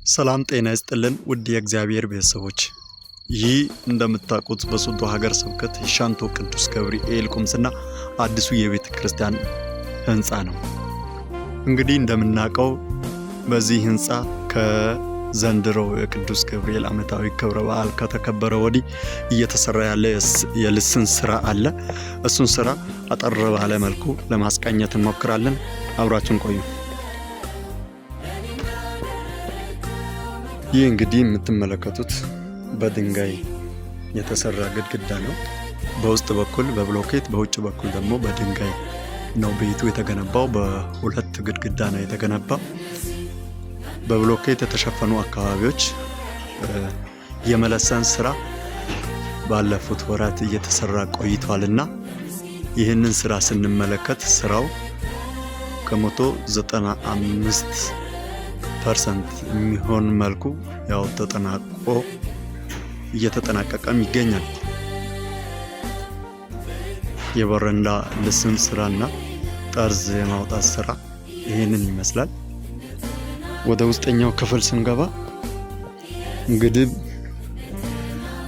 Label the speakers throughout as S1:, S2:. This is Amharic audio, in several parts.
S1: ሰላም ጤና ይስጥልን ውድ የእግዚአብሔር ቤተሰቦች፣ ይህ እንደምታውቁት በሶዶ ሀገረ ስብከት የሻንቶ ቅዱስ ገብርኤል ቁምስና አዲሱ የቤተ ክርስቲያን ህንጻ ነው። እንግዲህ እንደምናውቀው በዚህ ህንጻ ከዘንድሮው የቅዱስ ገብርኤል ዓመታዊ ክብረ በዓል ከተከበረ ወዲህ እየተሰራ ያለ የልስን ስራ አለ። እሱን ስራ አጠር ባለ መልኩ ለማስቃኘት እንሞክራለን። አብራችሁን ቆዩ። ይህ እንግዲህ የምትመለከቱት በድንጋይ የተሰራ ግድግዳ ነው። በውስጥ በኩል በብሎኬት በውጭ በኩል ደግሞ በድንጋይ ነው ቤቱ የተገነባው። በሁለት ግድግዳ ነው የተገነባው። በብሎኬት የተሸፈኑ አካባቢዎች የመለሰን ስራ ባለፉት ወራት እየተሰራ ቆይቷልና ይህንን ስራ ስንመለከት ስራው ከ95% የሚሆን መልኩ ያው ተጠናቆ እየተጠናቀቀም ይገኛል። የበረንዳ ልስን ስራና ጠርዝ የማውጣት ስራ ይሄንን ይመስላል። ወደ ውስጠኛው ክፍል ስንገባ እንግዲህ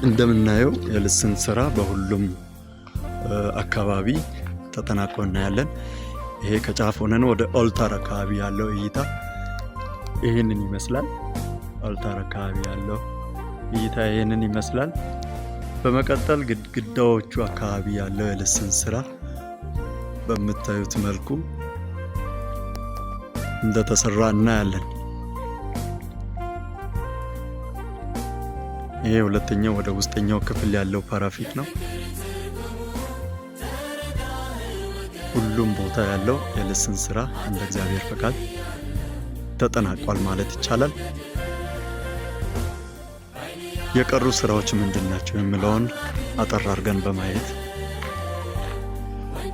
S1: እንደምናየው የልስን ስራ በሁሉም አካባቢ ተጠናቆ እናያለን። ይሄ ከጫፍ ሆነን ወደ ኦልታር አካባቢ ያለው እይታ ይሄንን ይመስላል። ኦልታር አካባቢ ያለው እይታ ይሄንን ይመስላል። በመቀጠል ግድግዳዎቹ አካባቢ ያለው የልስን ስራ በምታዩት መልኩ እንደተሰራ እናያለን። ይሄ ሁለተኛው ወደ ውስጠኛው ክፍል ያለው ፓራፊት ነው። ሁሉም ቦታ ያለው የልስን ስራ እንደ እግዚአብሔር ፈቃድ ተጠናቋል ማለት ይቻላል። የቀሩ ስራዎች ምንድናቸው የሚለውን አጠር አድርገን በማየት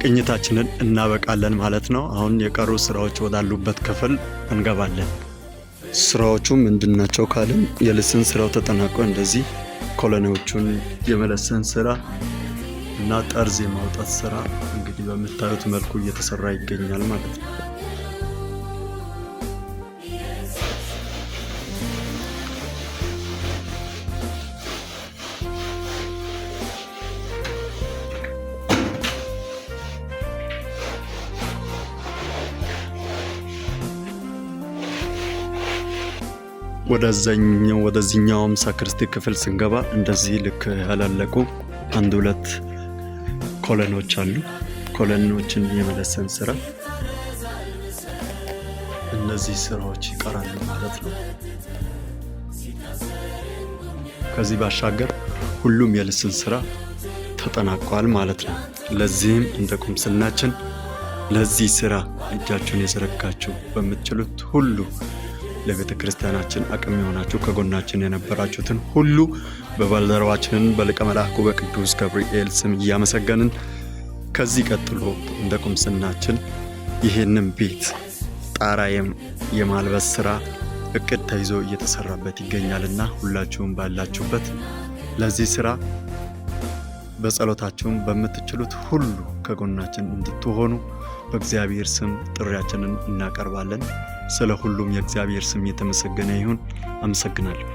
S1: ቅኝታችንን እናበቃለን ማለት ነው። አሁን የቀሩ ስራዎች ወዳሉበት ክፍል እንገባለን። ስራዎቹ ምንድናቸው ካልን የልስን ስራው ተጠናቆ እንደዚህ ኮሎኔዎቹን የመለሰን ስራ እና ጠርዝ የማውጣት ስራ እንግዲህ በምታዩት መልኩ እየተሰራ ይገኛል ማለት ነው። ወደዚህኛውም ሳክርስቲ ክፍል ስንገባ እንደዚህ ልክ ያላለቁ አንድ ሁለት ኮሎኖች አሉ። ኮሎኖችን የመለሰን ስራ እነዚህ ስራዎች ይቀራሉ ማለት ነው። ከዚህ ባሻገር ሁሉም የልስን ስራ ተጠናቋል ማለት ነው። ለዚህም እንደ ቁምስናችን ለዚህ ስራ እጃችሁን የዘረጋችሁ በምትችሉት ሁሉ ለቤተ ክርስቲያናችን አቅም የሆናችሁ ከጎናችን የነበራችሁትን ሁሉ በባልደረባችንን በሊቀ መላእክቱ በቅዱስ ገብርኤል ስም እያመሰገንን ከዚህ ቀጥሎ እንደ ቁምስናችን ይህንን ቤት ጣራ የማልበስ ስራ እቅድ ተይዞ እየተሰራበት ይገኛልና ሁላችሁም ባላችሁበት ለዚህ ስራ በጸሎታችሁም በምትችሉት ሁሉ ከጎናችን እንድትሆኑ በእግዚአብሔር ስም ጥሪያችንን እናቀርባለን። ስለ ሁሉም የእግዚአብሔር ስም የተመሰገነ ይሁን። አመሰግናለሁ።